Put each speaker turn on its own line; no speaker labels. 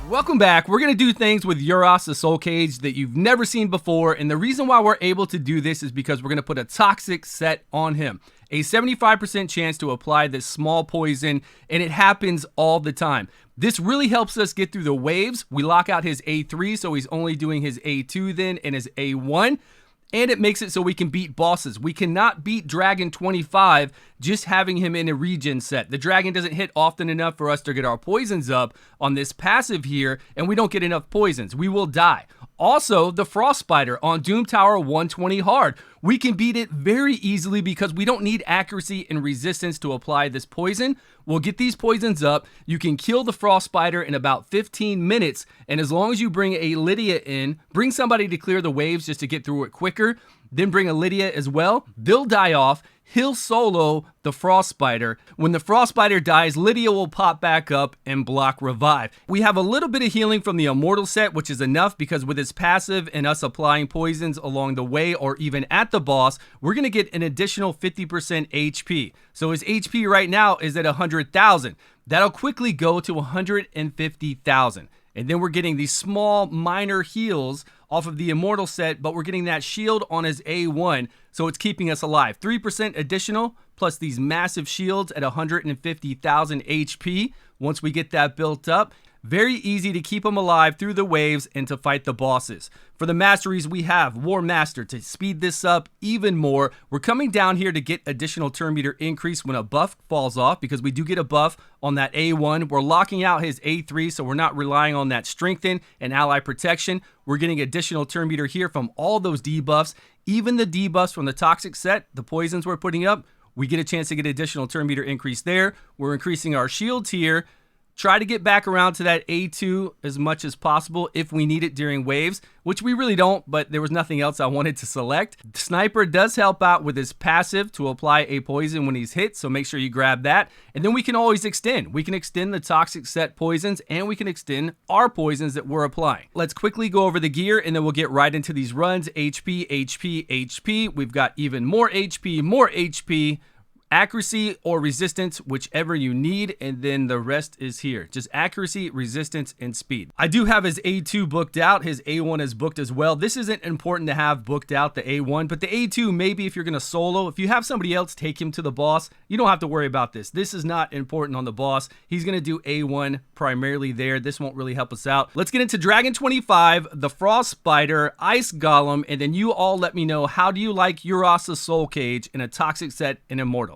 Welcome back. We're going to do things with Urost, the soul cage, that you've never seen before. And the reason why we're able to do this is because we're going to put a toxic set on him. A 75% chance to apply this small poison, and it happens all the time. This really helps us get through the waves. We lock out his A3, so he's only doing his A2 then and his A1. And it makes it so we can beat bosses. We cannot beat Dragon 25 just having him in a regen set. The dragon doesn't hit often enough for us to get our poisons up on this passive here, and we don't get enough poisons. We will die. Also, the Frost Spider on Doom Tower 120 hard. We can beat it very easily because we don't need accuracy and resistance to apply this poison. We'll get these poisons up. You can kill the Frost Spider in about 15 minutes. And as long as you bring a Lydia in, bring somebody to clear the waves just to get through it quicker, then bring a Lydia as well, they'll die off. He'll solo the Frost Spider. When the Frost Spider dies, Lydia will pop back up and block revive. We have a little bit of healing from the Immortal set, which is enough because with his passive and us applying poisons along the way or even at the boss, we're going to get an additional 50% HP. So his HP right now is at 100,000. That'll quickly go to 150,000. And then we're getting these small minor heals off of the Immortal set, but we're getting that shield on his A1, so it's keeping us alive. 3% additional, plus these massive shields at 150,000 HP. Once we get that built up, very easy to keep him alive through the waves and to fight the bosses. For the Masteries, we have War Master to speed this up even more. We're coming down here to get additional turn meter increase when a buff falls off, because we do get a buff on that A1. We're locking out his A3, so we're not relying on that strengthen and ally protection. We're getting additional turn meter here from all those debuffs. Even the debuffs from the toxic set, the poisons we're putting up, we get a chance to get additional turn meter increase there. We're increasing our shields here. Try to get back around to that A2 as much as possible if we need it during waves, which we really don't, but there was nothing else I wanted to select. Sniper does help out with his passive to apply a poison when he's hit, so make sure you grab that. And then we can always extend. We can extend the toxic set poisons, and we can extend our poisons that we're applying. Let's quickly go over the gear, and then we'll get right into these runs. HP, HP, HP. We've got even more HP, accuracy or resistance, whichever you need, and then the rest is here. Just accuracy, resistance, and speed. I do have his A2 booked out. His A1 is booked as well. This isn't important to have booked out, the A1, but the A2, maybe if you're going to solo, if you have somebody else take him to the boss, you don't have to worry about this. This is not important on the boss. He's going to do A1 primarily there. This won't really help us out. Let's get into Dragon 25, the Frost Spider, Ice Golem, and then you all let me know, how do you like Urost's Soul Cage in a toxic set in Immortal?